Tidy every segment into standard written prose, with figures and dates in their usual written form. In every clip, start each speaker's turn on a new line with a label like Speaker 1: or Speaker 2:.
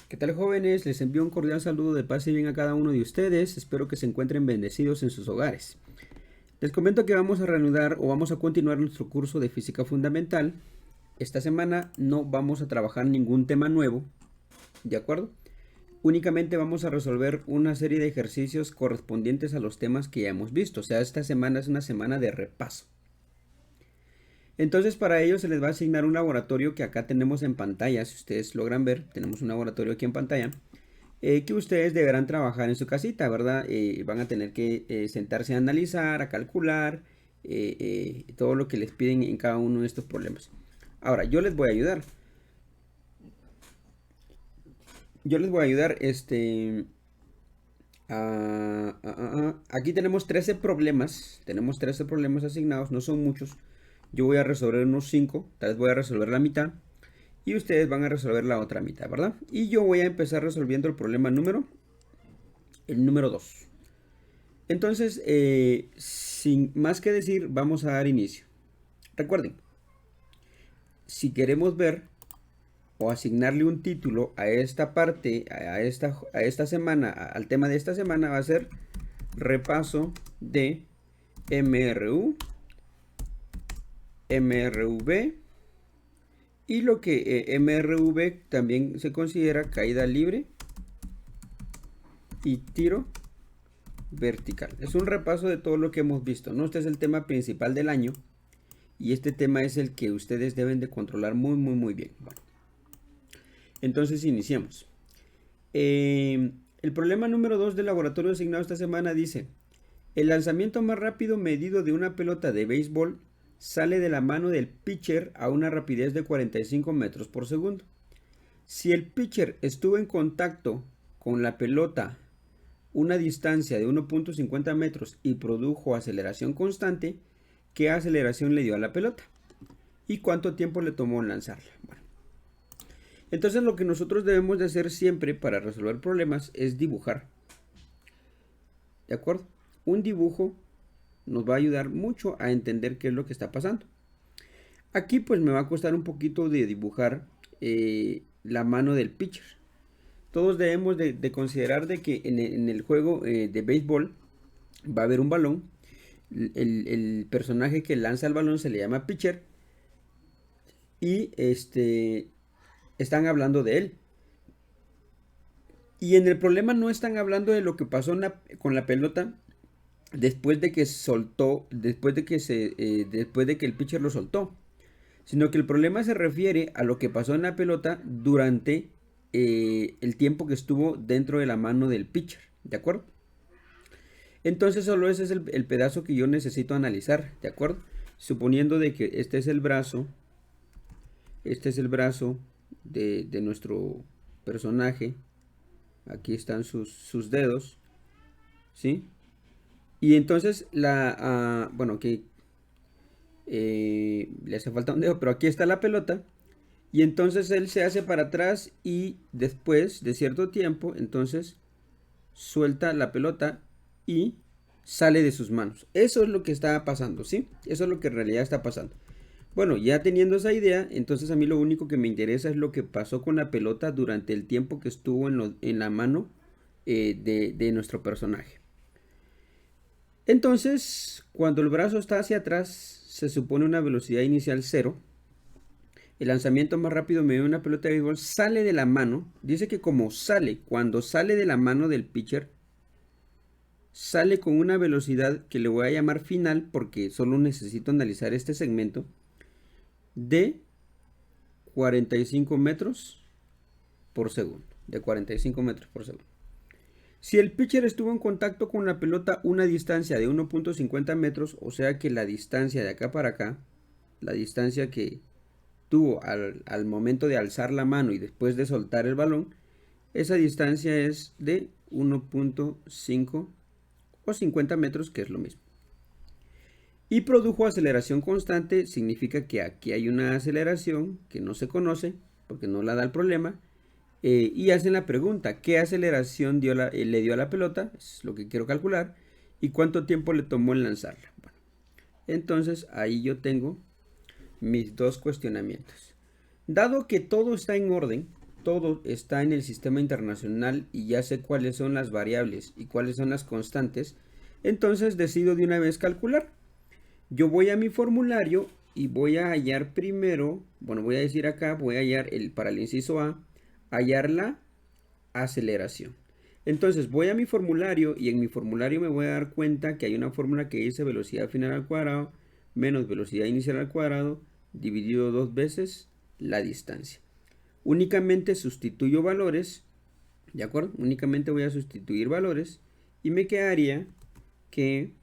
Speaker 1: ¿Qué tal, jóvenes? Les envío un cordial saludo de paz y bien a cada uno de ustedes. Espero que se encuentren bendecidos en sus hogares. Les comento que vamos a reanudar o vamos a continuar nuestro curso de física fundamental. Esta semana no vamos a trabajar ningún tema nuevo, ¿de acuerdo? Únicamente vamos a resolver una serie de ejercicios correspondientes a los temas que ya hemos visto. O sea, esta semana es una semana de repaso. Entonces, para ello se les va a asignar un laboratorio que acá tenemos en pantalla. Si ustedes logran ver, tenemos un laboratorio aquí en pantalla. Que ustedes deberán trabajar en su casita, ¿verdad? Van a tener que sentarse a analizar, a calcular todo lo que les piden en cada uno de estos problemas. Ahora, yo les voy a ayudar. Aquí tenemos 13 problemas. Tenemos 13 problemas asignados, no son muchos. Yo voy a resolver unos 5, tal vez voy a resolver la mitad. Y ustedes van a resolver la otra mitad, ¿verdad? Y yo voy a empezar resolviendo el problema el número 2. Entonces, sin más que decir, vamos a dar inicio. Recuerden, si queremos ver o asignarle un título a esta parte, a esta semana, al tema de esta semana, va a ser repaso de MRU, MRV, y lo que MRV también se considera caída libre y tiro vertical. Es un repaso de todo lo que hemos visto, ¿no? Este es el tema principal del año y este tema es el que ustedes deben de controlar muy bien. Bueno, entonces iniciemos. El problema número 2 del laboratorio asignado esta semana dice: el lanzamiento más rápido medido de una pelota de béisbol sale de la mano del pitcher a una rapidez de 45 metros por segundo. Si el pitcher estuvo en contacto con la pelota una distancia de 1.50 metros y produjo aceleración constante, ¿qué aceleración le dio a la pelota? ¿Y cuánto tiempo le tomó lanzarla? Bueno, entonces lo que nosotros debemos de hacer siempre para resolver problemas es dibujar. ¿De acuerdo? Un dibujo nos va a ayudar mucho a entender qué es lo que está pasando. Aquí pues me va a costar un poquito de dibujar la mano del pitcher. Todos debemos de considerar de que en el juego de béisbol va a haber un balón. El personaje que lanza el balón se le llama pitcher. Y están hablando de él. Y en el problema no están hablando de lo que pasó con la pelota después de que soltó, después de que el pitcher lo soltó, sino que el problema se refiere a lo que pasó en la pelota durante el tiempo que estuvo dentro de la mano del pitcher, ¿de acuerdo? Entonces solo ese es el pedazo que yo necesito analizar, ¿de acuerdo? Suponiendo de que este es el brazo de nuestro personaje, aquí están sus dedos, ¿sí? Y entonces bueno, que le hace falta un dedo, pero aquí está la pelota. Y entonces él se hace para atrás y después de cierto tiempo, entonces suelta la pelota y sale de sus manos. Eso es lo que está pasando, ¿sí? Eso es lo que en realidad está pasando. Bueno, ya teniendo esa idea, entonces a mí lo único que me interesa es lo que pasó con la pelota durante el tiempo que estuvo en la mano de nuestro personaje. Entonces, cuando el brazo está hacia atrás, se supone una velocidad inicial 0. El lanzamiento más rápido medido de una pelota de béisbol sale de la mano. Dice que cuando sale de la mano del pitcher, sale con una velocidad que le voy a llamar final, porque solo necesito analizar este segmento, de 45 metros por segundo. De 45 metros por segundo. Si el pitcher estuvo en contacto con la pelota una distancia de 1.50 metros, o sea que la distancia de acá para acá, la distancia que tuvo al momento de alzar la mano y después de soltar el balón, esa distancia es de 1.5 o 50 metros, que es lo mismo. Y produjo aceleración constante, significa que aquí hay una aceleración que no se conoce porque no la da el problema. Y hacen la pregunta: ¿qué aceleración le dio a la pelota? Es lo que quiero calcular. ¿Y cuánto tiempo le tomó en lanzarla? Bueno, entonces ahí yo tengo mis dos cuestionamientos. Dado que todo está en orden, todo está en el sistema internacional y ya sé cuáles son las variables y cuáles son las constantes, entonces decido de una vez calcular. Yo voy a mi formulario y voy a hallar primero, bueno, voy a decir acá, voy a hallar para el inciso A, hallar la aceleración. Entonces voy a mi formulario y en mi formulario me voy a dar cuenta que hay una fórmula que dice velocidad final al cuadrado menos velocidad inicial al cuadrado dividido 2 veces la distancia. Únicamente sustituyo valores, ¿de acuerdo? Únicamente voy a sustituir valores y me quedaría que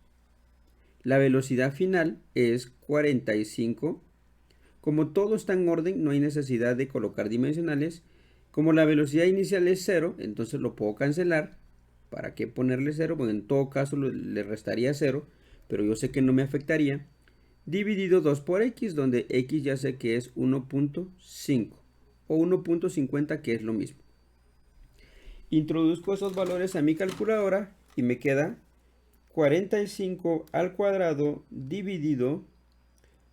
Speaker 1: la velocidad final es 45. Como todo está en orden, no hay necesidad de colocar dimensionales. Como la velocidad inicial es 0, entonces lo puedo cancelar. ¿Para qué ponerle 0? Bueno, en todo caso le restaría 0, pero yo sé que no me afectaría. Dividido 2 por x, donde x ya sé que es 1.5 o 1.50, que es lo mismo. Introduzco esos valores a mi calculadora y me queda 45 al cuadrado dividido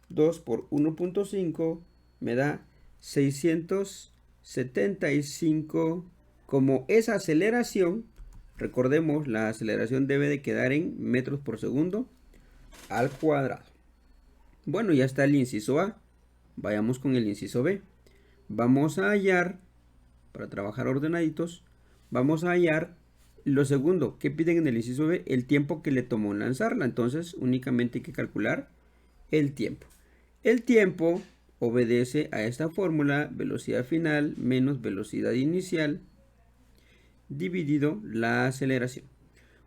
Speaker 1: 2 por 1.5 me da 675. Como esa aceleración, recordemos, la aceleración debe de quedar en metros por segundo al cuadrado. Bueno, ya está el inciso A. Vayamos con el inciso B. Vamos a hallar, para trabajar ordenaditos, vamos a hallar lo segundo. ¿Qué piden en el inciso B? El tiempo que le tomó lanzarla. Entonces, únicamente hay que calcular el tiempo. El tiempo obedece a esta fórmula: velocidad final menos velocidad inicial dividido la aceleración.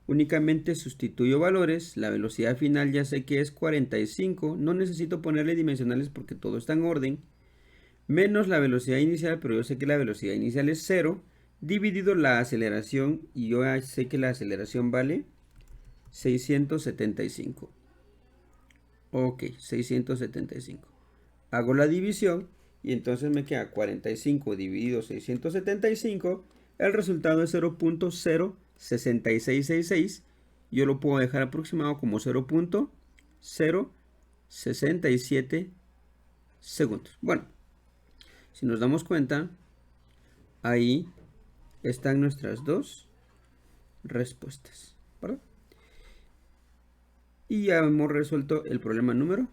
Speaker 1: Únicamente sustituyo valores. La velocidad final ya sé que es 45. No necesito ponerle dimensionales porque todo está en orden. Menos la velocidad inicial, pero yo sé que la velocidad inicial es 0. Dividido la aceleración, y yo sé que la aceleración vale 675. Ok, 675. Hago la división y entonces me queda 45 dividido 675. El resultado es 0.06666. Yo lo puedo dejar aproximado como 0.067 segundos. Bueno, si nos damos cuenta, ahí están nuestras dos respuestas, ¿verdad? Y ya hemos resuelto el problema número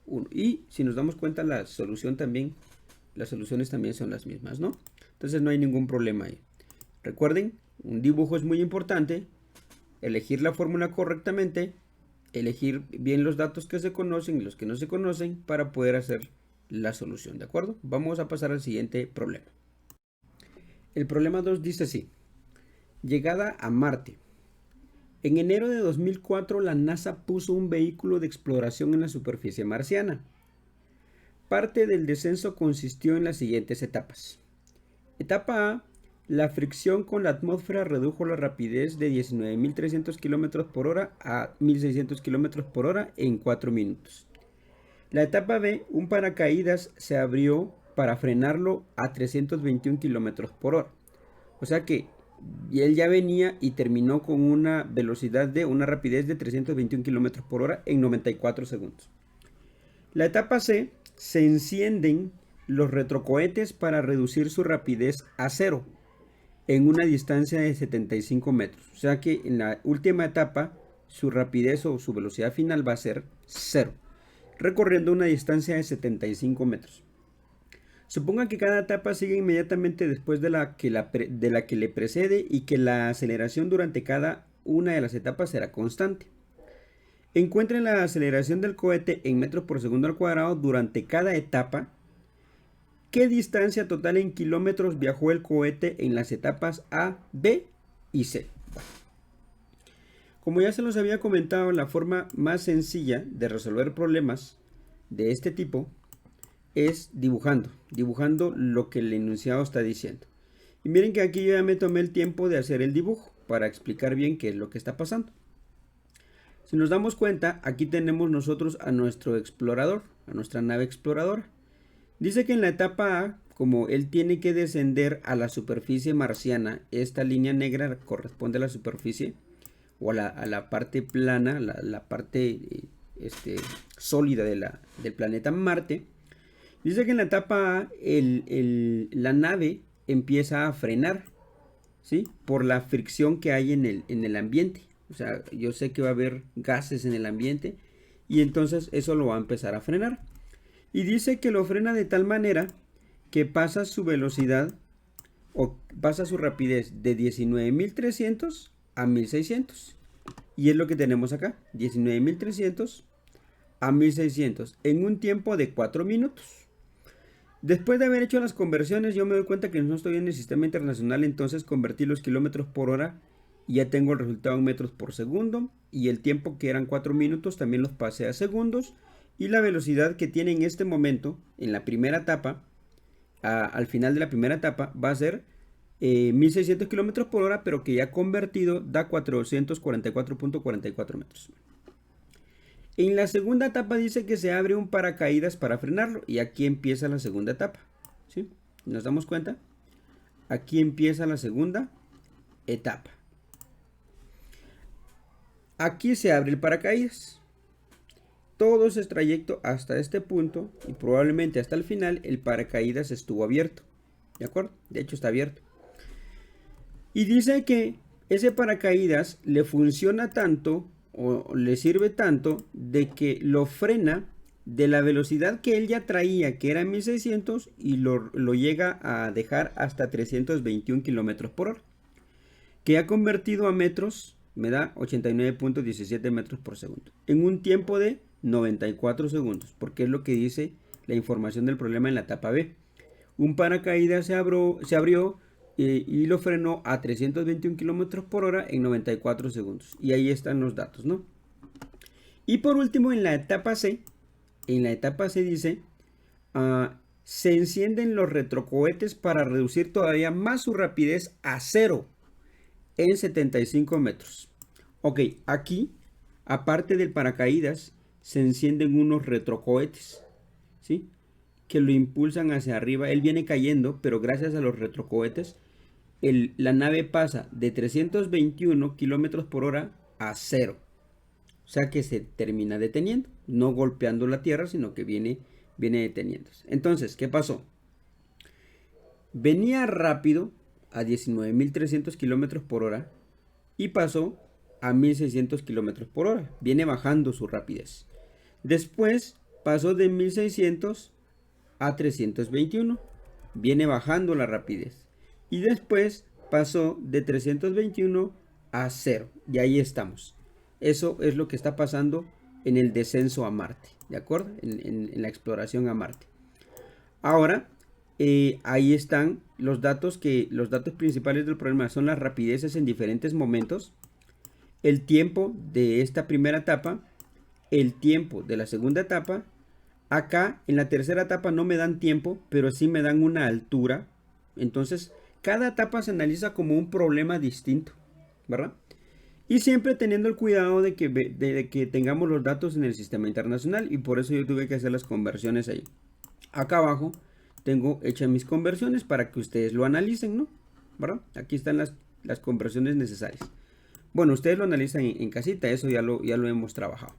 Speaker 1: 1. Y si nos damos cuenta, la solución también, las soluciones también son las mismas, ¿no? Entonces no hay ningún problema ahí. Recuerden, un dibujo es muy importante. Elegir la fórmula correctamente, elegir bien los datos que se conocen y los que no se conocen para poder hacer la solución, ¿de acuerdo? Vamos a pasar al siguiente problema. El problema 2 dice así: llegada a Marte. En enero de 2004, la NASA puso un vehículo de exploración en la superficie marciana. Parte del descenso consistió en las siguientes etapas. Etapa A: la fricción con la atmósfera redujo la rapidez de 19.300 km por hora a 1.600 km por hora en 4 minutos. La etapa B: un paracaídas se abrió para frenarlo a 321 km por hora. O sea que él ya venía y terminó con una velocidad de una rapidez de 321 km por hora en 94 segundos. La etapa C: se encienden los retrocohetes para reducir su rapidez a 0 en una distancia de 75 metros. O sea que en la última etapa su rapidez o su velocidad final va a ser 0, recorriendo una distancia de 75 metros. Suponga que cada etapa sigue inmediatamente después de la que le precede y que la aceleración durante cada una de las etapas será constante. Encuentren la aceleración del cohete en metros por segundo al cuadrado durante cada etapa. ¿Qué distancia total en kilómetros viajó el cohete en las etapas A, B y C? Como ya se los había comentado, la forma más sencilla de resolver problemas de este tipo es dibujando lo que el enunciado está diciendo. Y miren que aquí yo ya me tomé el tiempo de hacer el dibujo para explicar bien qué es lo que está pasando. Si nos damos cuenta, aquí tenemos nosotros a nuestro explorador, a nuestra nave exploradora. Dice que en la etapa A, como él tiene que descender a la superficie marciana, esta línea negra corresponde a la superficie o a la parte plana, la parte sólida del planeta Marte. Dice que en la etapa A la nave empieza a frenar, ¿sí? Por la fricción que hay en el ambiente. O sea, yo sé que va a haber gases en el ambiente y entonces eso lo va a empezar a frenar. Y dice que lo frena de tal manera que pasa su velocidad o pasa su rapidez de 19.300 a 1.600. Y es lo que tenemos acá, 19.300 a 1.600 en un tiempo de 4 minutos. Después de haber hecho las conversiones, yo me doy cuenta que no estoy en el sistema internacional, entonces convertí los kilómetros por hora y ya tengo el resultado en metros por segundo. Y el tiempo, que eran 4 minutos, también los pasé a segundos. Y la velocidad que tiene en este momento, en la primera etapa, al final de la primera etapa, va a ser 1.600 kilómetros por hora, pero que ya convertido da 444.44 metros. En la segunda etapa dice que se abre un paracaídas para frenarlo, y aquí empieza la segunda etapa, ¿sí? ¿Nos damos cuenta? Aquí empieza la segunda etapa. Aquí se abre el paracaídas. Todo ese trayecto hasta este punto y probablemente hasta el final, el paracaídas estuvo abierto, ¿de acuerdo? De hecho está abierto. Y dice que ese paracaídas le funciona tanto o le sirve tanto de que lo frena de la velocidad que él ya traía, que era 1.600, y lo llega a dejar hasta 321 kilómetros por hora, que ha convertido a metros, me da 89.17 metros por segundo, en un tiempo de 94 segundos, porque es lo que dice la información del problema en la etapa B. Un paracaídas se abrió y lo frenó a 321 kilómetros por hora en 94 segundos. Y ahí están los datos, ¿no? Y por último, en la etapa C dice, se encienden los retrocohetes para reducir todavía más su rapidez a 0 en 75 metros. Ok, aquí, aparte del paracaídas, se encienden unos retrocohetes, ¿sí? Que lo impulsan hacia arriba. Él viene cayendo, pero gracias a los retrocohetes, la nave pasa de 321 kilómetros por hora a 0. O sea que se termina deteniendo, no golpeando la tierra, sino que viene deteniéndose. Entonces, ¿qué pasó? Venía rápido a 19.300 kilómetros por hora y pasó a 1.600 kilómetros por hora. Viene bajando su rapidez. Después pasó de 1.600 a 321. Viene bajando la rapidez. Y después pasó de 321 a 0. Y ahí estamos. Eso es lo que está pasando en el descenso a Marte. ¿De acuerdo? En la exploración a Marte. Ahora, ahí están los datos principales del problema. Son las rapideces en diferentes momentos. El tiempo de esta primera etapa. El tiempo de la segunda etapa. Acá en la tercera etapa no me dan tiempo, pero sí me dan una altura. Entonces, cada etapa se analiza como un problema distinto, ¿verdad? Y siempre teniendo el cuidado de que tengamos los datos en el sistema internacional, y por eso yo tuve que hacer las conversiones ahí. Acá abajo tengo hechas mis conversiones para que ustedes lo analicen, ¿no? ¿Verdad? Aquí están las conversiones necesarias. Bueno, ustedes lo analizan en casita, eso ya lo hemos trabajado.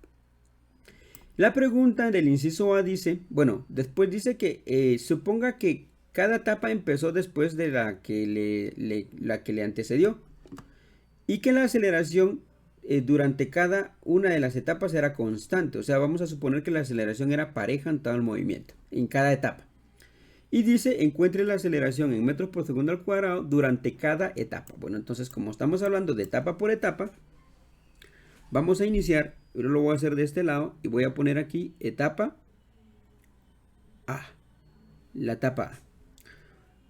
Speaker 1: La pregunta del inciso A dice, bueno, después dice que suponga que cada etapa empezó después de la que le antecedió y que la aceleración durante cada una de las etapas era constante. O sea, vamos a suponer que la aceleración era pareja en todo el movimiento, en cada etapa. Y dice, encuentre la aceleración en metros por segundo al cuadrado durante cada etapa. Bueno, entonces como estamos hablando de etapa por etapa, vamos a iniciar. Yo lo voy a hacer de este lado y voy a poner aquí etapa A. La etapa A.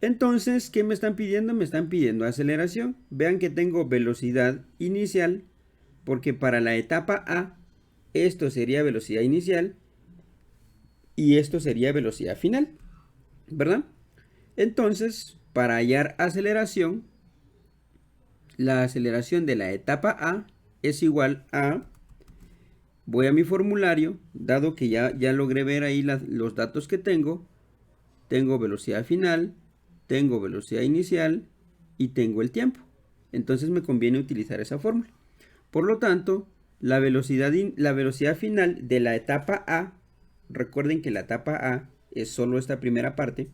Speaker 1: Entonces, ¿qué me están pidiendo? Me están pidiendo aceleración. Vean que tengo velocidad inicial, porque para la etapa A, esto sería velocidad inicial y esto sería velocidad final, ¿verdad? Entonces, para hallar aceleración, la aceleración de la etapa A es igual a... Voy a mi formulario, dado que ya logré ver ahí los datos que tengo. Tengo velocidad final, tengo velocidad inicial y tengo el tiempo. Entonces me conviene utilizar esa fórmula. Por lo tanto, la velocidad final de la etapa A, recuerden que la etapa A es solo esta primera parte,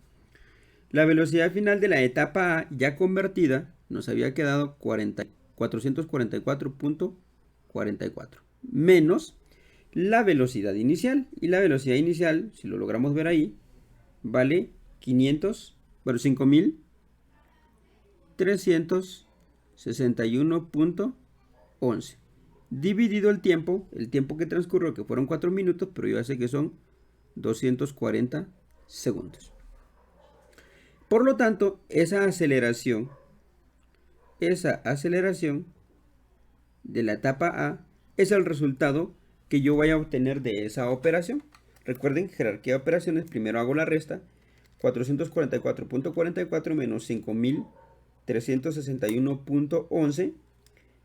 Speaker 1: La velocidad final de la etapa A ya convertida nos había quedado 444.44 menos la velocidad inicial. Y la velocidad inicial, si lo logramos ver ahí, vale 5.361.11 dividido el tiempo que transcurrió, que fueron 4 minutos, pero yo ya sé que son 240 segundos. Por lo tanto, esa aceleración de la etapa A es el resultado que yo voy a obtener de esa operación. Recuerden, jerarquía de operaciones, primero hago la resta. 444.44 menos 5.361.11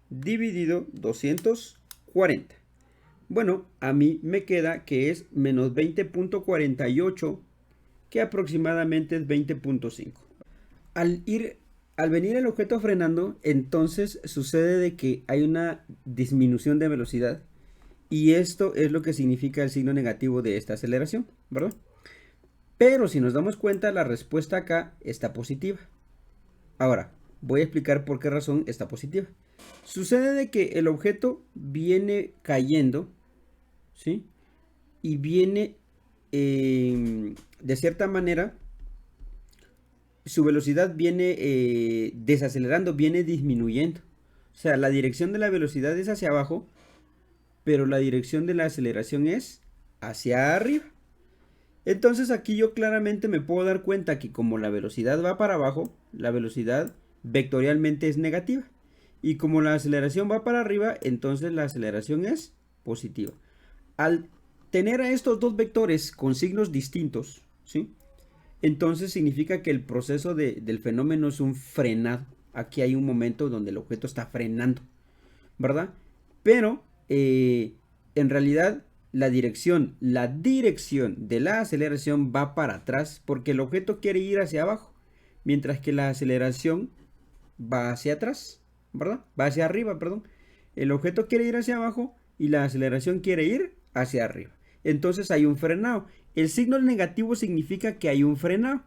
Speaker 1: dividido 240. Bueno, a mí me queda que es menos 20.48, que aproximadamente es 20.5. Al venir el objeto frenando, entonces sucede de que hay una disminución de velocidad, y esto es lo que significa el signo negativo de esta aceleración, ¿verdad? Pero si nos damos cuenta, la respuesta acá está positiva. Ahora, voy a explicar por qué razón está positiva. Sucede de que el objeto viene cayendo, ¿sí? Y viene, de cierta manera, su velocidad viene desacelerando, viene disminuyendo. O sea, la dirección de la velocidad es hacia abajo, pero la dirección de la aceleración es hacia arriba. Entonces aquí yo claramente me puedo dar cuenta que como la velocidad va para abajo, la velocidad vectorialmente es negativa. Y como la aceleración va para arriba, entonces la aceleración es positiva. Al tener a estos dos vectores con signos distintos, ¿sí? Entonces significa que el proceso del fenómeno es un frenado. Aquí hay un momento donde el objeto está frenando, ¿verdad? Pero en realidad la dirección de la aceleración va para atrás porque el objeto quiere ir hacia abajo, mientras que la aceleración va hacia atrás, ¿verdad? Va hacia arriba, perdón. El objeto quiere ir hacia abajo y la aceleración quiere ir hacia arriba. Entonces hay un frenado. El signo negativo significa que hay un frenado,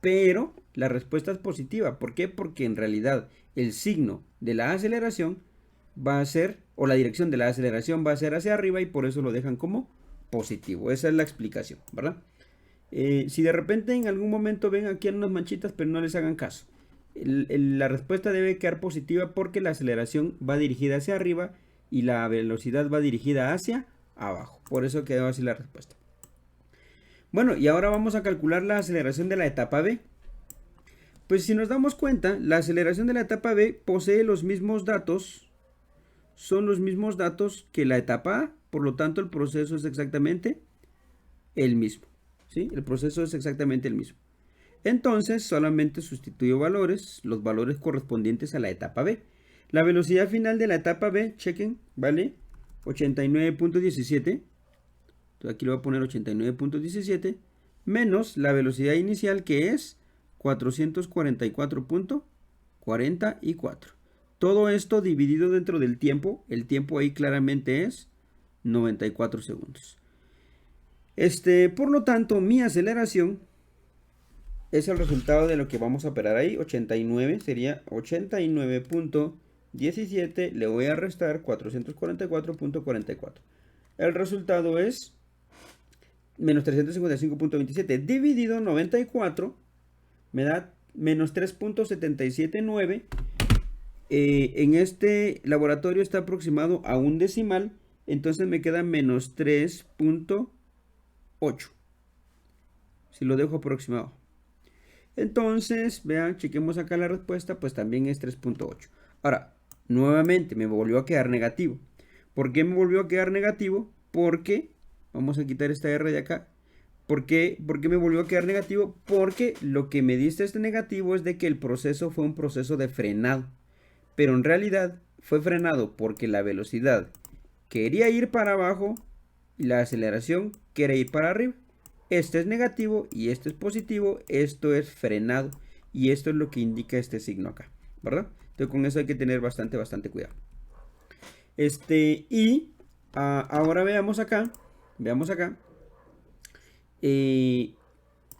Speaker 1: pero la respuesta es positiva. ¿Por qué? Porque en realidad el signo de la aceleración va a ser, o la dirección de la aceleración va a ser hacia arriba, y por eso lo dejan como positivo. Esa es la explicación, ¿verdad? Si de repente en algún momento ven aquí unas manchitas, pero no les hagan caso. La respuesta debe quedar positiva porque la aceleración va dirigida hacia arriba y la velocidad va dirigida hacia abajo. Por eso quedó así la respuesta. Bueno, y ahora vamos a calcular la aceleración de la etapa B. Pues si nos damos cuenta, la aceleración de la etapa B posee los mismos datos, son los mismos datos que la etapa A, por lo tanto el proceso es exactamente el mismo, ¿sí? El proceso es exactamente el mismo. Entonces solamente sustituyo valores, los valores correspondientes a la etapa B. La velocidad final de la etapa B, chequen, vale 89.17. Aquí le voy a poner 89.17 menos la velocidad inicial, que es 444.44. Todo esto dividido dentro del tiempo. El tiempo ahí claramente es 94 segundos. Por lo tanto, mi aceleración es el resultado de lo que vamos a operar ahí. 89 sería 89.17. Le voy a restar 444.44. El resultado es menos 355.27 dividido 94 me da menos 3.779. En este laboratorio está aproximado a un decimal, entonces me queda menos 3.8 si lo dejo aproximado. Entonces, vean, chequemos acá la respuesta, pues también es 3.8. Ahora, nuevamente me volvió a quedar negativo. ¿Por qué me volvió a quedar negativo? Porque, vamos a quitar esta R de acá. ¿Por qué me volvió a quedar negativo? Porque lo que me dice este negativo es de que el proceso fue un proceso de frenado. Pero en realidad fue frenado porque la velocidad quería ir para abajo y la aceleración quería ir para arriba. Este es negativo y este es positivo. Esto es frenado. Y esto es lo que indica este signo acá, ¿verdad? Entonces con eso hay que tener bastante cuidado. Ahora veamos acá.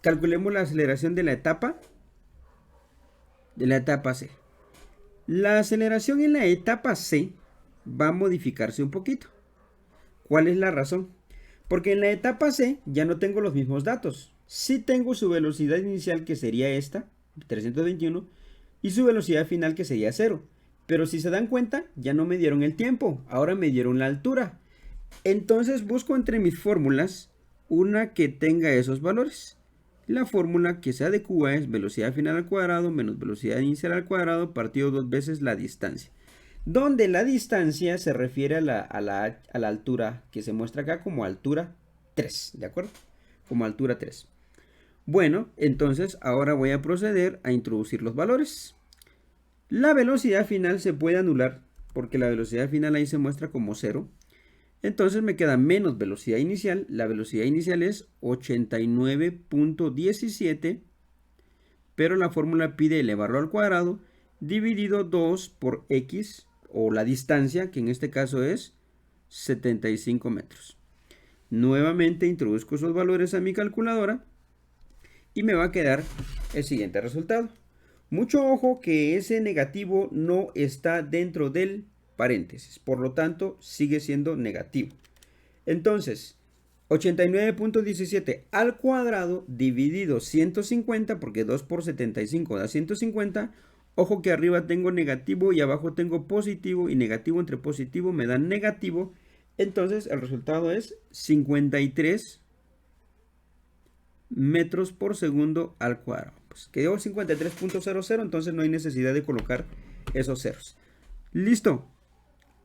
Speaker 1: Calculemos la aceleración de la etapa de la etapa C. La aceleración en la etapa C va a modificarse un poquito. ¿Cuál es la razón? Porque en la etapa C ya no tengo los mismos datos. Sí tengo su velocidad inicial, que sería esta, 321, y su velocidad final, que sería 0. Pero si se dan cuenta, ya no me dieron el tiempo, ahora me dieron la altura. Entonces busco entre mis fórmulas una que tenga esos valores. La fórmula que se adecua es velocidad final al cuadrado menos velocidad inicial al cuadrado partido 2 veces la distancia. Donde la distancia se refiere a la altura que se muestra acá como altura 3, ¿de acuerdo? Como altura 3. Bueno, entonces ahora voy a proceder a introducir los valores. La velocidad final se puede anular porque la velocidad final ahí se muestra como 0. Entonces me queda menos velocidad inicial. La velocidad inicial es 89.17, pero la fórmula pide elevarlo al cuadrado dividido 2 por x, o la distancia, que en este caso es 75 metros. Nuevamente introduzco esos valores a mi calculadora y me va a quedar el siguiente resultado. Mucho ojo que ese negativo no está dentro del paréntesis, por lo tanto sigue siendo negativo. Entonces, 89.17 al cuadrado dividido 150, porque 2 por 75 da 150. Ojo que arriba tengo negativo y abajo tengo positivo, y negativo entre positivo me da negativo. Entonces el resultado es 53 metros por segundo al cuadrado. Pues quedó 53.00, entonces no hay necesidad de colocar esos ceros. Listo.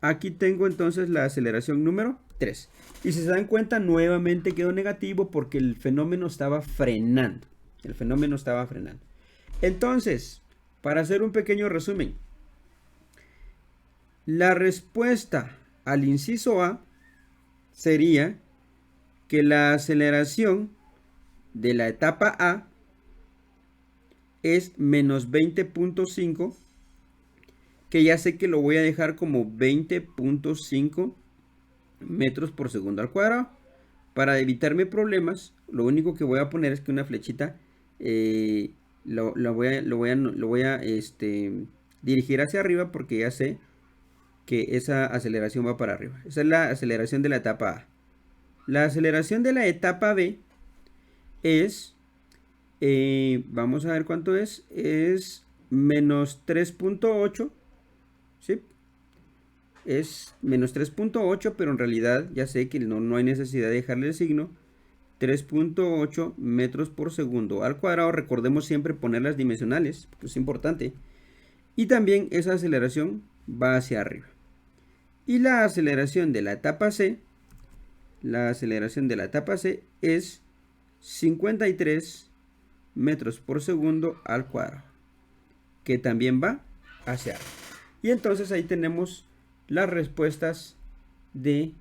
Speaker 1: Aquí tengo entonces la aceleración número 3. Y si se dan cuenta, nuevamente quedó negativo porque el fenómeno estaba frenando. Entonces, para hacer un pequeño resumen, la respuesta al inciso A sería que la aceleración de la etapa A es menos 20.5, que ya sé que lo voy a dejar como 20.5 metros por segundo al cuadrado. Para evitarme problemas, lo único que voy a poner es que una flechita lo voy a dirigir hacia arriba, porque ya sé que esa aceleración va para arriba. Esa es la aceleración de la etapa A. La aceleración de la etapa B es, vamos a ver cuánto es menos 3.8, ¿sí? Es menos 3.8, pero en realidad ya sé que no hay necesidad de dejarle el signo. 3.8 metros por segundo al cuadrado. Recordemos siempre poner las dimensionales, porque es importante. Y también esa aceleración va hacia arriba. Y la aceleración de la etapa C, es 53 metros por segundo al cuadrado, que también va hacia arriba. Y entonces ahí tenemos las respuestas de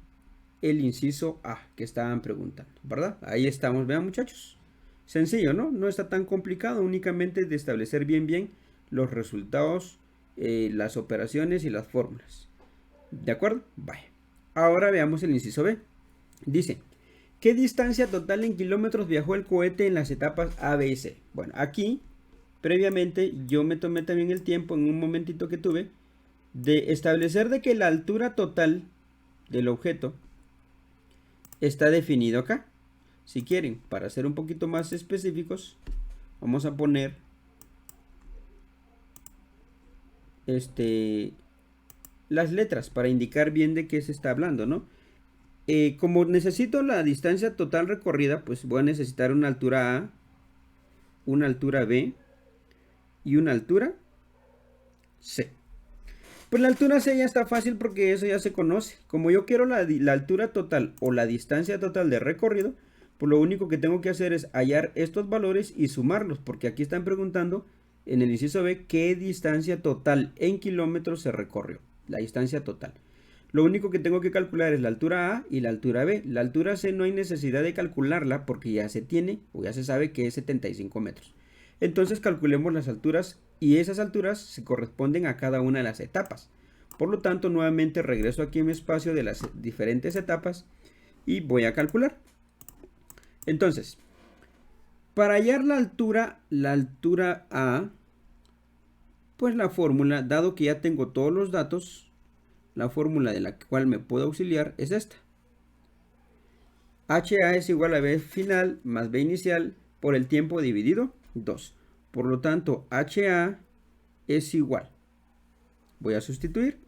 Speaker 1: el inciso A que estaban preguntando, ¿verdad? Ahí estamos, vean muchachos. Sencillo, ¿no? No está tan complicado, únicamente de establecer bien los resultados, las operaciones y las fórmulas. ¿De acuerdo? Vaya. Ahora veamos el inciso B. Dice, ¿qué distancia total en kilómetros viajó el cohete en las etapas A, B y C? Bueno, aquí, previamente, yo me tomé también el tiempo en un momentito que tuve de establecer de que la altura total del objeto está definido acá. Si quieren, para ser un poquito más específicos, vamos a poner las letras para indicar bien de qué se está hablando, ¿no? Como necesito la distancia total recorrida, pues voy a necesitar una altura A, una altura B y una altura C. Pues la altura C ya está fácil porque eso ya se conoce. Como yo quiero la altura total o la distancia total de recorrido, pues lo único que tengo que hacer es hallar estos valores y sumarlos, porque aquí están preguntando en el inciso B qué distancia total en kilómetros se recorrió, la distancia total. Lo único que tengo que calcular es la altura A y la altura B. La altura C no hay necesidad de calcularla porque ya se tiene o ya se sabe que es 75 metros. Entonces calculemos las alturas y esas alturas se corresponden a cada una de las etapas. Por lo tanto, nuevamente regreso aquí en mi espacio de las diferentes etapas y voy a calcular. Entonces, para hallar la altura A, Pues la fórmula, dado que ya tengo todos los datos, la fórmula de la cual me puedo auxiliar es esta. HA es igual a B final más B inicial por el tiempo dividido 2. Por lo tanto, HA es igual. Voy a sustituir.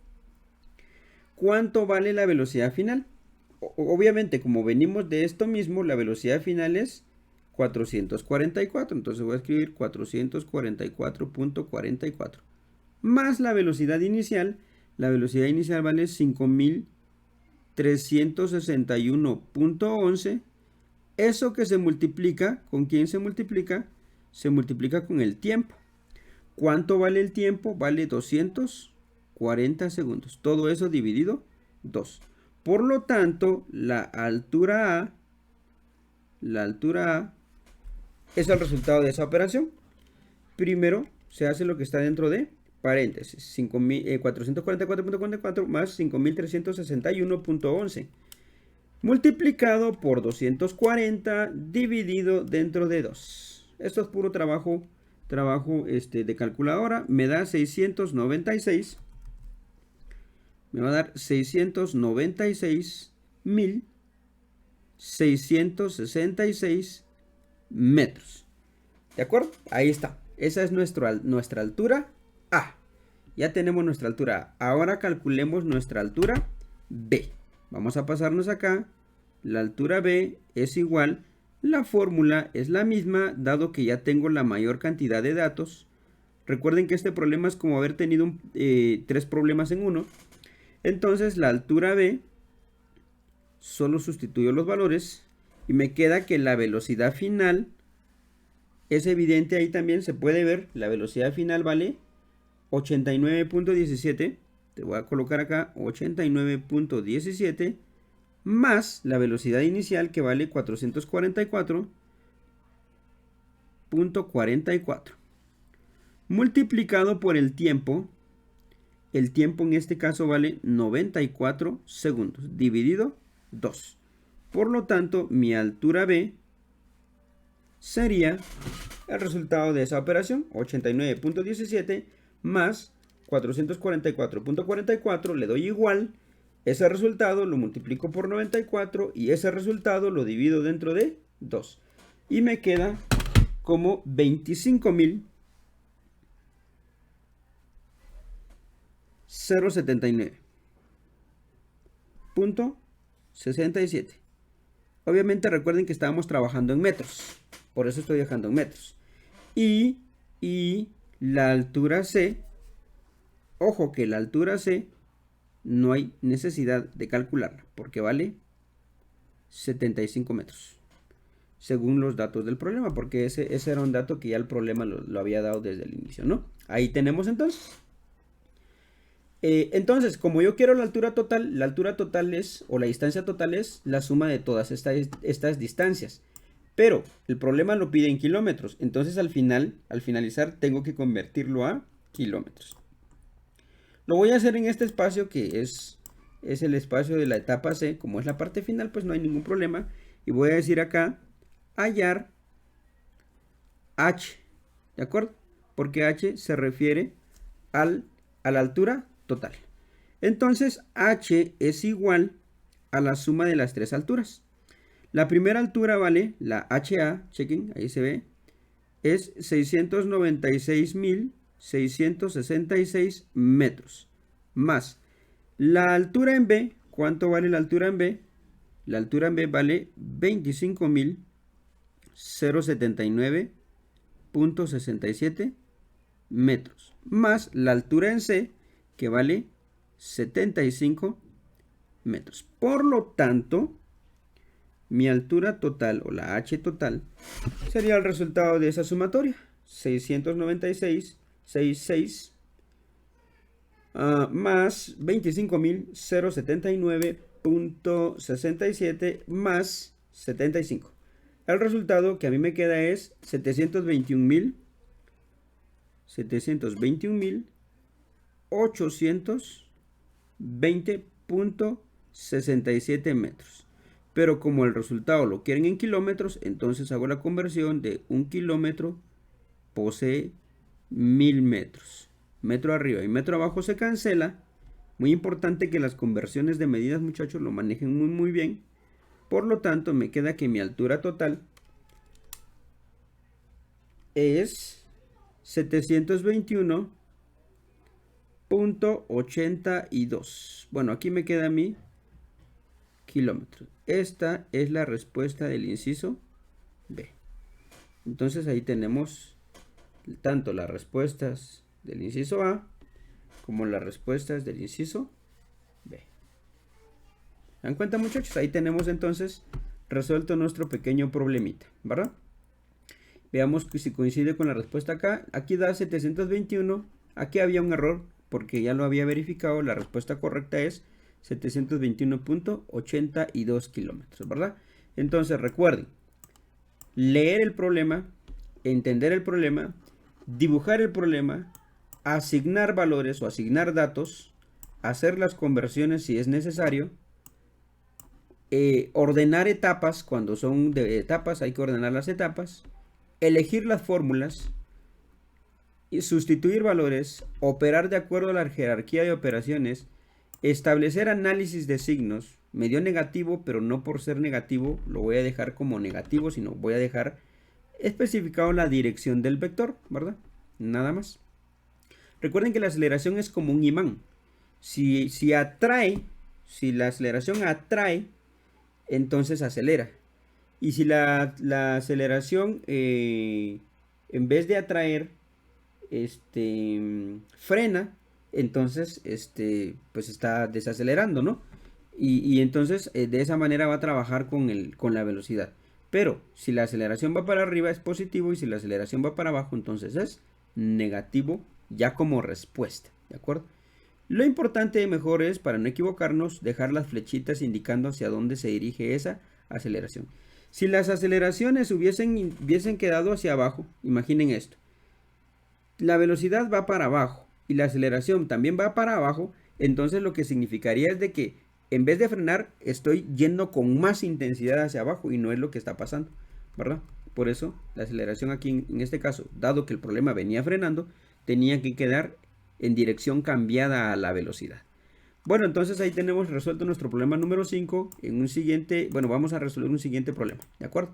Speaker 1: ¿Cuánto vale la velocidad final? Obviamente, como venimos de esto mismo, la velocidad final es 444. Entonces voy a escribir 444.44. Más la velocidad inicial. La velocidad inicial vale 5361.11. Eso que se multiplica, ¿con quién se multiplica? Se multiplica con el tiempo. ¿Cuánto vale el tiempo? Vale 240 segundos. Todo eso dividido 2. Por lo tanto, la altura A es el resultado de esa operación. Primero se hace lo que está dentro de paréntesis, 444.44 más 5361.11 multiplicado por 240 dividido dentro de 2. Esto es puro trabajo de calculadora. Me da 696. Me va a dar 696.666 metros. ¿De acuerdo? Ahí está. Esa es nuestra altura A. Ya tenemos nuestra altura A. Ahora calculemos nuestra altura B. Vamos a pasarnos acá. La altura B es igual. La fórmula es la misma, dado que ya tengo la mayor cantidad de datos. Recuerden que este problema es como haber tenido 3 problemas en uno. Entonces la altura B, solo sustituyo los valores y me queda que la velocidad final es evidente, ahí también se puede ver, la velocidad final vale 89.17, te voy a colocar acá 89.17 más la velocidad inicial que vale 444.44 multiplicado por el tiempo en este caso vale 94 segundos dividido 2. Por lo tanto, mi altura B sería el resultado de esa operación, 89.17 más 444.44, le doy igual, ese resultado lo multiplico por 94 y ese resultado lo divido dentro de 2. Y me queda como 25.079.67. Obviamente recuerden que estábamos trabajando en metros. Por eso estoy dejando en metros. Y la altura C. Ojo que la altura C no hay necesidad de calcularla. Porque vale 75 metros. Según los datos del problema. Porque ese era un dato que ya el problema lo había dado desde el inicio, ¿no? Ahí tenemos entonces. Entonces, como yo quiero la altura total es, o la distancia total es la suma de todas estas distancias. Pero el problema lo pide en kilómetros. Entonces al finalizar, tengo que convertirlo a kilómetros. Lo voy a hacer en este espacio que es el espacio de la etapa C. Como es la parte final, pues no hay ningún problema. Y voy a decir acá, hallar H. ¿De acuerdo? Porque H se refiere a la altura total. Entonces H es igual a la suma de las 3 alturas. La primera altura vale, la HA, chequen, ahí se ve, es 696.666 metros. Más la altura en B, ¿cuánto vale la altura en B? La altura en B vale 25.079.67 metros. Más la altura en C, que vale 75 metros. Por lo tanto, mi altura total o la H total sería el resultado de esa sumatoria. 696.66 más 25.079.67 más 75. El resultado que a mí me queda es 721.820.67 metros. Pero como el resultado lo quieren en kilómetros, entonces hago la conversión de 1 kilómetro posee 1000 metros. metro arriba y metro abajo se cancela. Muy importante que las conversiones de medidas, muchachos, lo manejen muy muy bien. Por lo tanto, me queda que mi altura total es 721.82. Bueno, aquí me queda mi kilómetros. Esta es la respuesta del inciso B. Entonces ahí tenemos tanto las respuestas del inciso A como las respuestas del inciso B. ¿Se dan cuenta, muchachos? Ahí tenemos entonces resuelto nuestro pequeño problemita, ¿verdad? Veamos si coincide con la respuesta acá. Aquí da 721. Aquí había un error porque ya lo había verificado. La respuesta correcta es 721.82 kilómetros, ¿verdad? Entonces recuerden, leer el problema, entender el problema, dibujar el problema, asignar valores o asignar datos, hacer las conversiones si es necesario, ordenar etapas. Cuando son de etapas hay que ordenar las etapas, elegir las fórmulas, y sustituir valores, operar de acuerdo a la jerarquía de operaciones, establecer análisis de signos. Me dio negativo, pero no por ser negativo lo voy a dejar como negativo, sino voy a dejar especificado la dirección del vector, ¿verdad? Nada más. Recuerden que la aceleración es como un imán. Si la aceleración atrae, entonces acelera. Y si la aceleración en vez de atraer frena, entonces pues está desacelerando, ¿no? Y entonces de esa manera va a trabajar con la velocidad. Pero si la aceleración va para arriba es positivo y si la aceleración va para abajo entonces es negativo, ya como respuesta, ¿de acuerdo? Lo importante mejor es, para no equivocarnos, dejar las flechitas indicando hacia dónde se dirige esa aceleración. Si las aceleraciones hubiesen quedado hacia abajo, imaginen esto. La velocidad va para abajo y la aceleración también va para abajo, entonces lo que significaría es de que en vez de frenar estoy yendo con más intensidad hacia abajo y no es lo que está pasando, ¿verdad? Por eso la aceleración aquí en este caso, dado que el problema venía frenando, tenía que quedar en dirección cambiada a la velocidad. Bueno, entonces ahí tenemos resuelto nuestro problema número 5. En un siguiente, bueno, vamos a resolver un siguiente problema, ¿de acuerdo?